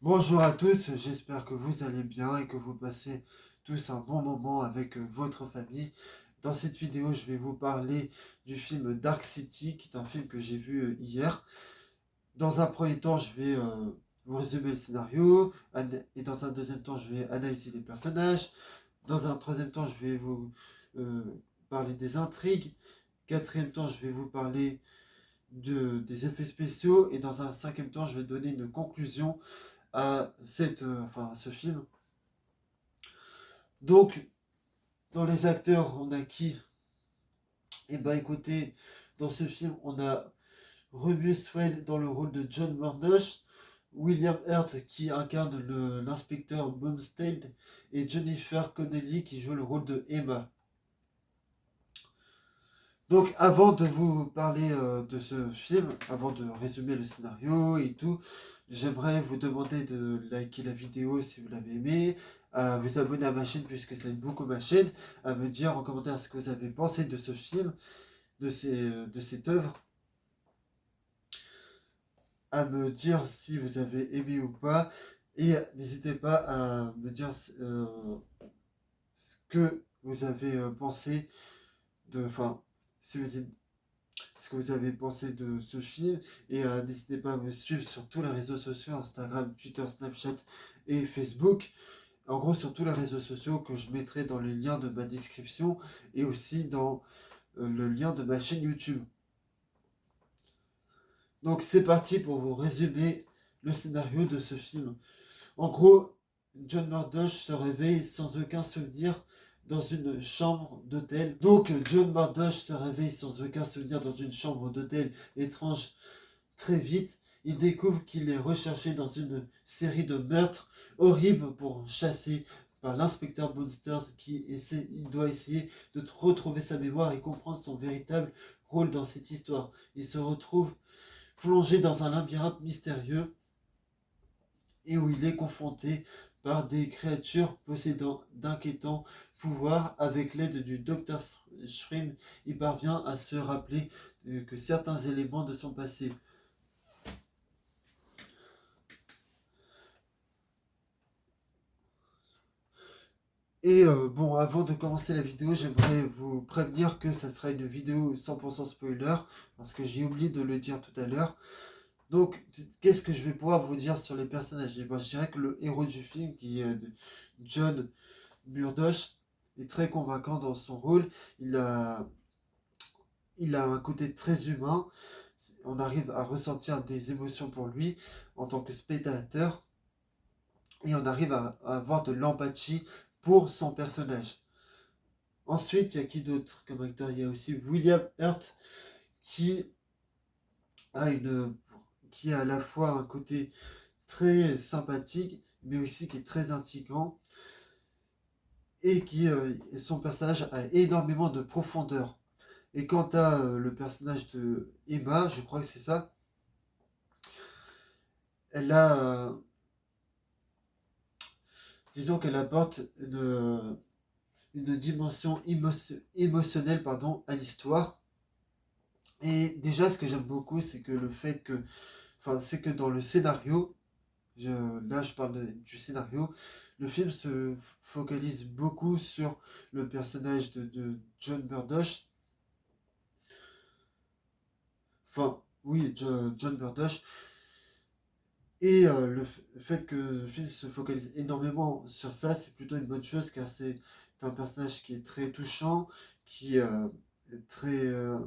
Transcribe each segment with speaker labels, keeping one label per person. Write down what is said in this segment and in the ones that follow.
Speaker 1: Bonjour à tous, j'espère que vous allez bien et que vous passez tous un bon moment avec votre famille. Dans cette vidéo, je vais vous parler du film Dark City, qui est un film que j'ai vu hier. Dans un premier temps, je vais vous résumer le scénario, et dans un deuxième temps, je vais analyser les personnages. Dans un troisième temps, je vais vous euh, parler des intrigues. Quatrième temps, je vais vous parler des effets spéciaux. Et dans un cinquième temps, je vais donner une conclusion à ce film. Donc, dans les acteurs, on a qui? Eh ben, écoutez, dans ce film, on a Rubius Swain dans le rôle de John Murdoch, William Hurt qui incarne l'inspecteur Bumstead et Jennifer Connelly qui joue le rôle de Emma. Donc, avant de vous parler de ce film, avant de résumer le scénario et tout, j'aimerais vous demander de liker la vidéo si vous l'avez aimé, à vous abonner à ma chaîne puisque ça aide beaucoup ma chaîne, à me dire en commentaire ce que vous avez pensé de ce film, de cette œuvre, à me dire si vous avez aimé ou pas, et n'hésitez pas à me dire ce que vous avez pensé enfin, si vous êtes ce que vous avez pensé de ce film. Et n'hésitez pas à me suivre sur tous les réseaux sociaux, Instagram, Twitter, Snapchat et Facebook. En gros, sur tous les réseaux sociaux que je mettrai dans le lien de ma description et aussi dans le lien de ma chaîne YouTube. Donc c'est parti pour vous résumer le scénario de ce film. En gros, John Murdoch se réveille sans aucun souvenir dans une chambre d'hôtel. Donc John Murdoch se réveille sans aucun souvenir dans une chambre d'hôtel étrange. Très vite, il découvre qu'il est recherché dans une série de meurtres horribles pour chasser par l'inspecteur Munster il doit essayer de retrouver sa mémoire et comprendre son véritable rôle dans cette histoire. Il se retrouve plongé dans un labyrinthe mystérieux et où il est confronté par des créatures possédant d'inquiétants pouvoirs. Avec l'aide du docteur Shrim, il parvient à se rappeler que certains éléments de son passé. Et bon, avant de commencer la vidéo, j'aimerais vous prévenir que ça sera une vidéo 100% spoiler, parce que j'ai oublié de le dire tout à l'heure. Donc, qu'est-ce que je vais pouvoir vous dire sur les personnages? Ben, je dirais que le héros du film, qui est John Murdoch, est très convaincant dans son rôle. Il a, il a un côté très humain. On arrive à ressentir des émotions pour lui en tant que spectateur. Et on arrive à avoir de l'empathie pour son personnage. Ensuite, il y a qui d'autre comme acteur? Il y a aussi William Hurt qui a une qui a à la fois un côté très sympathique, mais aussi qui est très intriguant et qui son personnage a énormément de profondeur. Et quant à le personnage de Emma, je crois que c'est ça, elle a, disons qu'elle apporte une dimension émotionnelle pardon, à l'histoire. Et déjà, ce que j'aime beaucoup, c'est que le fait que, enfin, c'est que dans le scénario, là je parle du scénario, le film se focalise beaucoup sur le personnage de John Murdoch. Enfin, oui, John Murdoch. Et fait que le film se focalise énormément sur ça, c'est plutôt une bonne chose car c'est un personnage qui est très touchant, qui, est très, euh,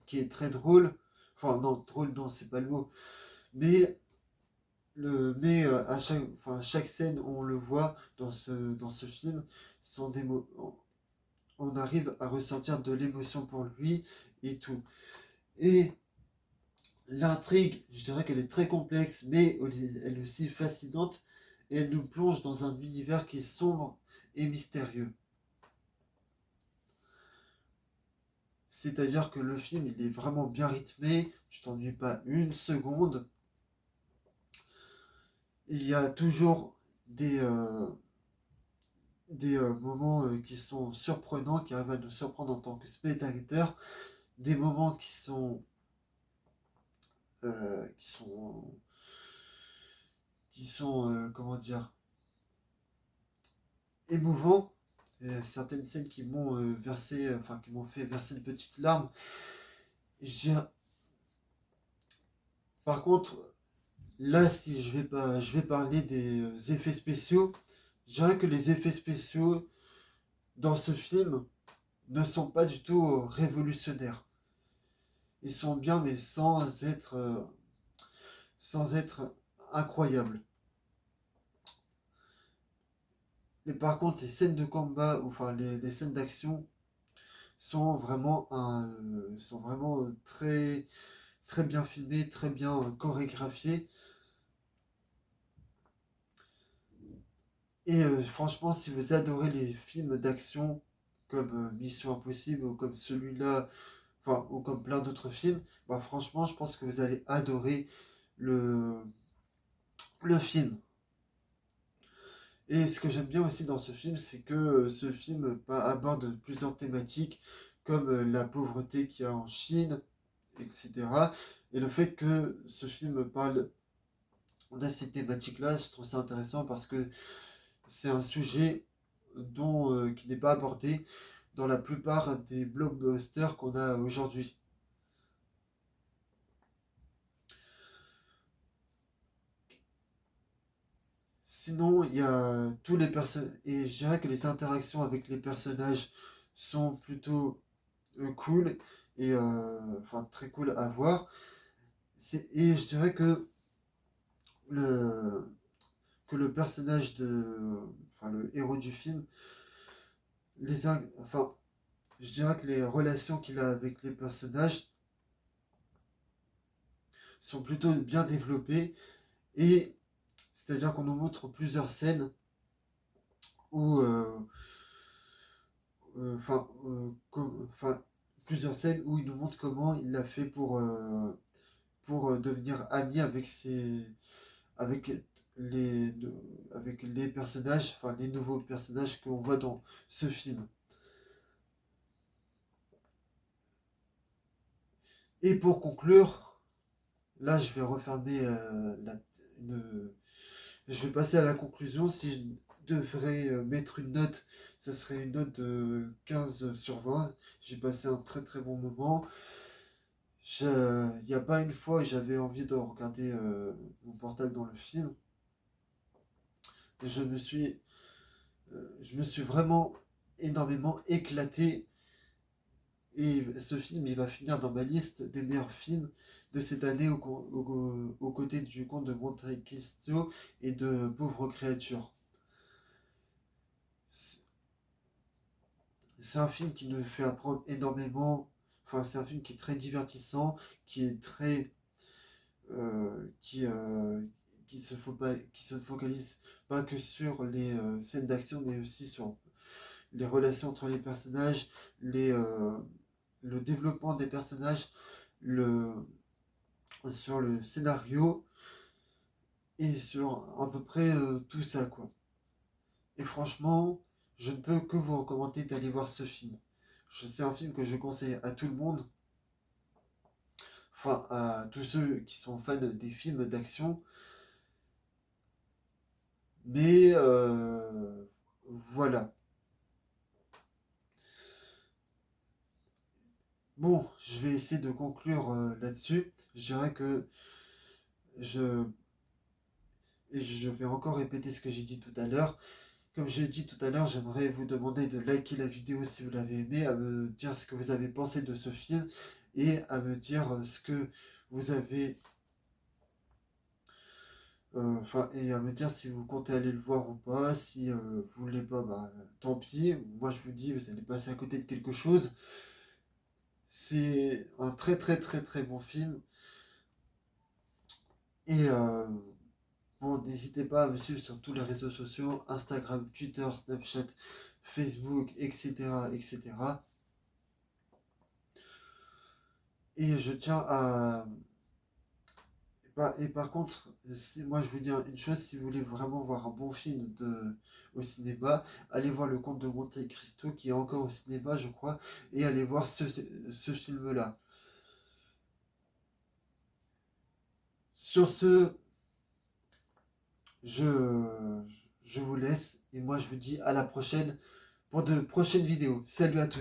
Speaker 1: qui est très drôle. Enfin, non, drôle, non, c'est pas le mot. Mais chaque scène où on le voit dans ce film, sont des mots, on arrive à ressentir de l'émotion pour lui et tout. Et l'intrigue, je dirais qu'elle est très complexe, mais elle est aussi fascinante et elle nous plonge dans un univers qui est sombre et mystérieux. C'est-à-dire que le film, il est vraiment bien rythmé, tu t'ennuies pas une seconde. Il y a toujours des moments qui sont surprenants, qui arrivent à nous surprendre en tant que spectateur, des moments qui sont qui sont, comment dire, émouvants. Certaines scènes qui m'ont versé, enfin qui m'ont fait verser une petite larme. Je dirais- Par contre, là, si je vais parler des effets spéciaux. Je dirais que les effets spéciaux dans ce film ne sont pas du tout révolutionnaires. Ils sont bien, mais sans être incroyables. Mais par contre, les scènes de combat, ou enfin les scènes d'action, sont vraiment très, très bien filmées, très bien chorégraphiées. Et franchement, si vous adorez les films d'action comme Mission Impossible ou comme celui-là, enfin, ou comme plein d'autres films, bah franchement, je pense que vous allez adorer le, le film. Et ce que j'aime bien aussi dans ce film, c'est que ce film aborde plusieurs thématiques comme la pauvreté qu'il y a en Chine, etc. Et le fait que ce film parle de ces thématiques-là, je trouve ça intéressant parce que c'est un sujet qui n'est pas abordé dans la plupart des blockbusters qu'on a aujourd'hui. Sinon, il y a tous les personnages, et je dirais que les interactions avec les personnages sont plutôt cool et enfin très cool à voir. Et je dirais le, que le personnage enfin le héros du film, enfin, je dirais que les relations qu'il a avec les personnages sont plutôt bien développées et c'est-à-dire qu'on nous montre plusieurs scènes où, enfin, plusieurs scènes où il nous montre comment il l'a fait pour devenir ami avec les, avec les personnages, enfin les nouveaux personnages qu'on voit dans ce film. Et pour conclure, là je vais refermer je vais passer à la conclusion. Si je devrais mettre une note, ça serait une note de 15/20. J'ai passé un très très bon moment. Il n'y a pas une fois où j'avais envie de regarder mon portable dans le film. Je me suis, je me suis vraiment énormément éclaté. Et ce film, il va finir dans ma liste des meilleurs films de cette année aux côtés du Comte de Monte Cristo et de Pauvres créatures. C'est un film qui nous fait apprendre énormément. Enfin, c'est un film qui est très divertissant, qui est très, euh, qui, euh, qui se focalise pas que sur les scènes d'action, mais aussi sur les relations entre les personnages, le développement des personnages, le, sur le scénario et sur à peu près tout ça, quoi. Et franchement, je ne peux que vous recommander d'aller voir ce film. C'est un film que je conseille à tout le monde, enfin à tous ceux qui sont fans des films d'action. Mais voilà. Bon, je vais essayer de conclure là-dessus. Je dirais que je, et je vais encore répéter ce que j'ai dit tout à l'heure. Comme je l'ai dit tout à l'heure, j'aimerais vous demander de liker la vidéo si vous l'avez aimé, à me dire ce que vous avez pensé de ce film et à me dire ce que vous avez, enfin, et à me dire si vous comptez aller le voir ou pas. Si vous voulez pas, bah tant pis. Moi, je vous dis, vous allez passer à côté de quelque chose. C'est un très très très très bon film. Et bon, n'hésitez pas à me suivre sur tous les réseaux sociaux, Instagram, Twitter, Snapchat, Facebook, etc. etc. Et je tiens à... Et par contre, moi je vous dis une chose, si vous voulez vraiment voir un bon film au cinéma, allez voir Le Comte de Monte Cristo qui est encore au cinéma, je crois, et allez voir ce film-là. Sur ce, je vous laisse et moi je vous dis à la prochaine pour de prochaines vidéos. Salut à tous.